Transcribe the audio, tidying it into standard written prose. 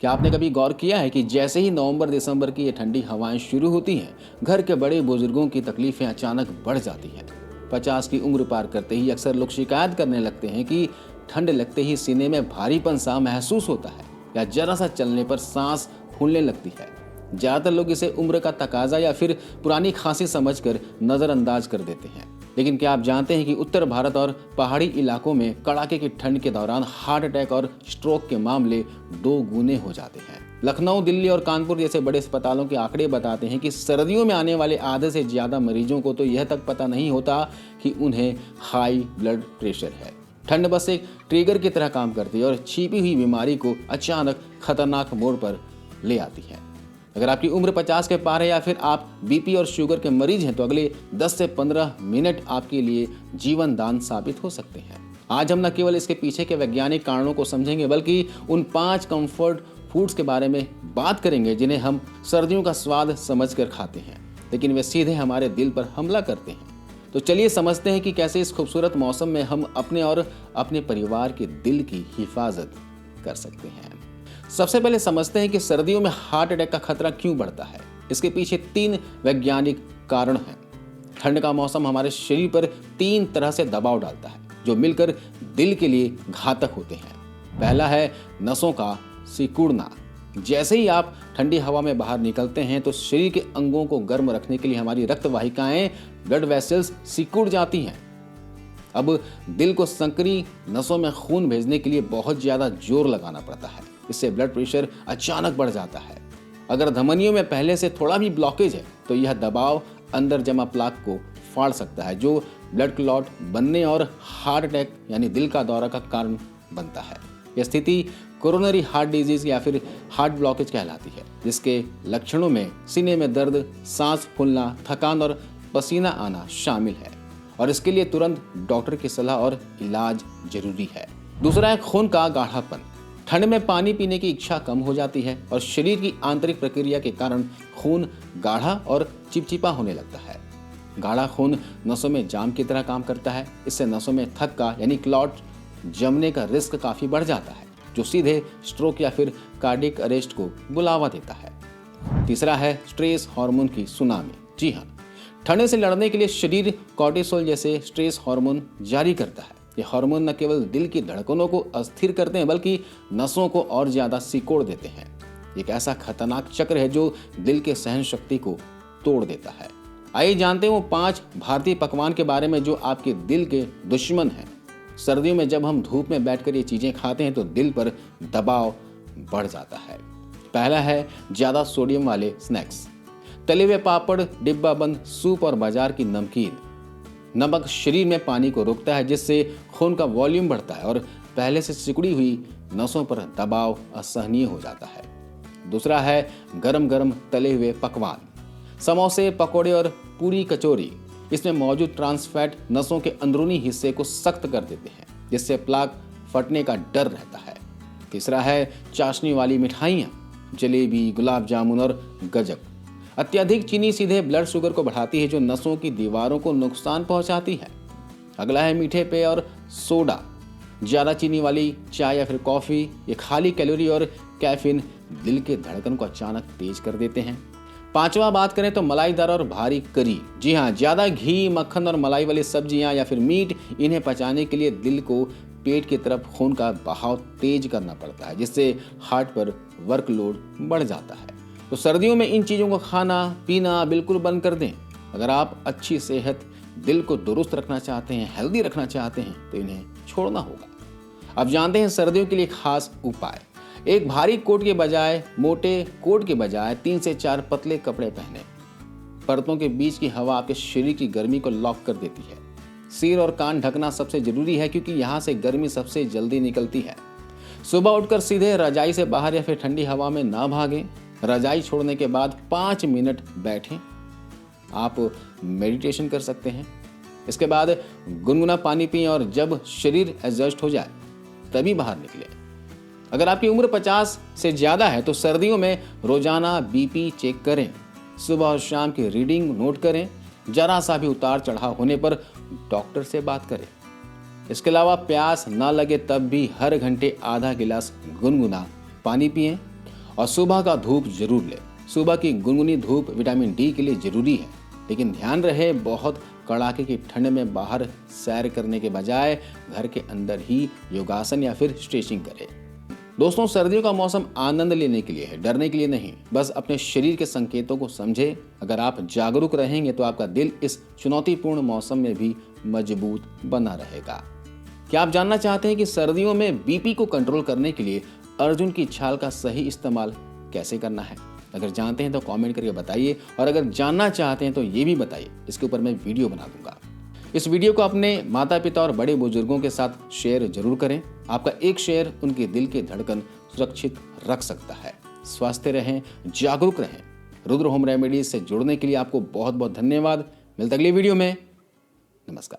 क्या आपने कभी गौर किया है कि जैसे ही नवंबर दिसंबर की ये ठंडी हवाएं शुरू होती हैं, घर के बड़े बुजुर्गों की तकलीफें अचानक बढ़ जाती हैं। 50 की उम्र पार करते ही अक्सर लोग शिकायत करने लगते हैं कि ठंड लगते ही सीने में भारीपन सा महसूस होता है या जरा सा चलने पर सांस फूलने लगती है। ज़्यादातर लोग इसे उम्र का तकाजा या फिर पुरानी खांसी समझकर नज़रअंदाज कर देते हैं। लेकिन क्या आप जानते हैं कि उत्तर भारत और पहाड़ी इलाकों में कड़ाके की ठंड के दौरान हार्ट अटैक और स्ट्रोक के मामले 2 गुने हो जाते हैं। लखनऊ, दिल्ली और कानपुर जैसे बड़े अस्पतालों के आंकड़े बताते हैं कि सर्दियों में आने वाले आधे से ज़्यादा मरीजों को तो यह तक पता नहीं होता कि उन्हें हाई ब्लड प्रेशर है। ठंड बस एक ट्रिगर की तरह काम करती है और छिपी हुई बीमारी को अचानक खतरनाक मोड़ पर ले आती है। अगर आपकी उम्र 50 के पार है या फिर आप बीपी और शुगर के मरीज हैं तो अगले 10 से 15 मिनट आपके लिए जीवन दान साबित हो सकते हैं। आज हम न केवल इसके पीछे के वैज्ञानिक कारणों को समझेंगे बल्कि उन 5 कंफर्ट फूड्स के बारे में बात करेंगे जिन्हें हम सर्दियों का स्वाद समझकर खाते हैं, लेकिन वे सीधे हमारे दिल पर हमला करते हैं। तो चलिए समझते हैं कि कैसे इस खूबसूरत मौसम में हम अपने और अपने परिवार के दिल की हिफाजत कर सकते हैं। सबसे पहले समझते हैं कि सर्दियों में हार्ट अटैक का खतरा क्यों बढ़ता है। इसके पीछे 3 वैज्ञानिक कारण हैं। ठंड का मौसम हमारे शरीर पर 3 तरह से दबाव डालता है जो मिलकर दिल के लिए घातक होते हैं। पहला है नसों का सिकुड़ना। जैसे ही आप ठंडी हवा में बाहर निकलते हैं तो शरीर के अंगों को गर्म रखने के लिए हमारी रक्त वाहिकाएं, ब्लड वेसल्स सिकुड़ जाती हैं। अब दिल को संकरी नसों में खून भेजने के लिए बहुत ज्यादा जोर लगाना पड़ता है। इससे ब्लड प्रेशर अचानक बढ़ जाता है। अगर धमनियों में पहले से थोड़ा भी ब्लॉकेज है तो यह दबाव अंदर जमा प्लाक को फाड़ सकता है जो ब्लड क्लॉट बनने और हार्ट अटैक यानी दिल का दौरा का कारण बनता है। यह स्थिति कोरोनरी हार्ट डिजीज या फिर हार्ट ब्लॉकेज कहलाती है, जिसके लक्षणों में सीने में दर्द, सांस फूलना, थकान और पसीना आना शामिल है और इसके लिए तुरंत डॉक्टर की सलाह और इलाज जरूरी है। दूसरा है खून का गाढ़ापन। ठंड में पानी पीने की इच्छा कम हो जाती है और शरीर की आंतरिक प्रक्रिया के कारण खून गाढ़ा और चिपचिपा होने लगता है। गाढ़ा खून नसों में जाम की तरह काम करता है। इससे नसों में थक्का यानी क्लॉट जमने का रिस्क काफी बढ़ जाता है जो सीधे स्ट्रोक या फिर कार्डियक अरेस्ट को बुलावा देता है। तीसरा है स्ट्रेस हार्मोन की सुनामी। जी हाँ, ठंड से लड़ने के लिए शरीर कॉर्टिसोल जैसे स्ट्रेस हार्मोन जारी करता है। ये हार्मोन न केवल दिल की धड़कनों को अस्थिर करते हैं बल्कि नसों को और ज्यादा सिकोड़ देते हैं। एक ऐसा खतरनाक चक्र है जो दिल के सहन शक्ति को तोड़ देता है। आइए जानते हैं वो 5 भारतीय पकवान के बारे में जो आपके दिल के दुश्मन हैं। सर्दियों में जब हम धूप में बैठकर ये चीजें खाते हैं तो दिल पर दबाव बढ़ जाता है। पहला है ज्यादा सोडियम वाले स्नैक्स। तले हुए पापड़, डिब्बा बंद सूप और बाजार की नमकीन। नमक शरीर में पानी को रोकता है जिससे खून का वॉल्यूम बढ़ता है और पहले से सिकुड़ी हुई नसों पर दबाव असहनीय हो जाता है। दूसरा है गरम गरम तले हुए पकवान। समोसे, पकोड़े और पूरी कचौरी। इसमें मौजूद ट्रांस फैट नसों के अंदरूनी हिस्से को सख्त कर देते हैं जिससे प्लाक फटने का डर रहता है। तीसरा है चाशनी वाली मिठाइयाँ, जलेबी, गुलाब जामुन और गजक। अत्यधिक चीनी सीधे ब्लड शुगर को बढ़ाती है जो नसों की दीवारों को नुकसान पहुंचाती है। अगला है मीठे पेय और सोडा। ज़्यादा चीनी वाली चाय या फिर कॉफ़ी, ये खाली कैलोरी और कैफीन दिल के धड़कन को अचानक तेज कर देते हैं। पांचवा बात करें तो मलाईदार और भारी करी। जी हाँ, ज़्यादा घी, मक्खन और मलाई वाली सब्जियां या फिर मीट, इन्हें पचाने के लिए दिल को पेट की तरफ खून का बहाव तेज करना पड़ता है जिससे हार्ट पर वर्कलोड बढ़ जाता है। तो सर्दियों में इन चीज़ों को खाना पीना बिल्कुल बंद कर दें। अगर आप अच्छी सेहत, दिल को दुरुस्त रखना चाहते हैं, हेल्दी रखना चाहते हैं तो इन्हें छोड़ना होगा। अब जानते हैं सर्दियों के लिए खास उपाय। एक भारी कोट के बजाय, मोटे कोट के बजाय 3 से 4 पतले कपड़े पहने। परतों के बीच की हवा आपके शरीर की गर्मी को लॉक कर देती है। सिर और कान ढकना सबसे जरूरी है क्योंकि यहाँ से गर्मी सबसे जल्दी निकलती है। सुबह उठकर सीधे रजाई से बाहर या फिर ठंडी हवा में ना भागें। रजाई छोड़ने के बाद 5 मिनट बैठें। आप मेडिटेशन कर सकते हैं। इसके बाद गुनगुना पानी पिएं और जब शरीर एडजस्ट हो जाए तभी बाहर निकलें। अगर आपकी उम्र 50 से ज़्यादा है तो सर्दियों में रोजाना बीपी चेक करें। सुबह और शाम की रीडिंग नोट करें। जरा सा भी उतार चढ़ाव होने पर डॉक्टर से बात करें। इसके अलावा प्यास ना लगे तब भी हर घंटे आधा गिलास गुनगुना पानी पिएं। और सुबह का धूप जरूर ले। सुबह की गुनगुनी धूप विटामिन डी के लिए जरूरी है, लेकिन ध्यान रहे बहुत कड़ाके की ठंड में बाहर सैर करने के बजाय घर के अंदर ही योगासन या फिर स्ट्रेचिंग करें। दोस्तों, सर्दियों का मौसम आनंद लेने के लिए है, डरने के लिए नहीं। बस अपने शरीर के संकेतों को समझे। अगर आप जागरूक रहेंगे तो आपका दिल इस चुनौतीपूर्ण मौसम में भी मजबूत बना रहेगा। क्या आप जानना चाहते हैं कि सर्दियों में बीपी को कंट्रोल करने के लिए अर्जुन की छाल का सही इस्तेमाल कैसे करना है? अगर जानते हैं तो कमेंट करके बताइए, और अगर जानना चाहते हैं तो ये भी बताइए, इसके ऊपर मैं वीडियो बना दूंगा। इस वीडियो को अपने माता पिता और बड़े बुजुर्गों के साथ शेयर जरूर करें। आपका एक शेयर उनके दिल की धड़कन सुरक्षित रख सकता है। स्वस्थ रहें, जागरूक रहें। रुद्र होम रेमेडीज से जुड़ने के लिए आपको बहुत बहुत धन्यवाद। मिलते अगली वीडियो में। नमस्कार।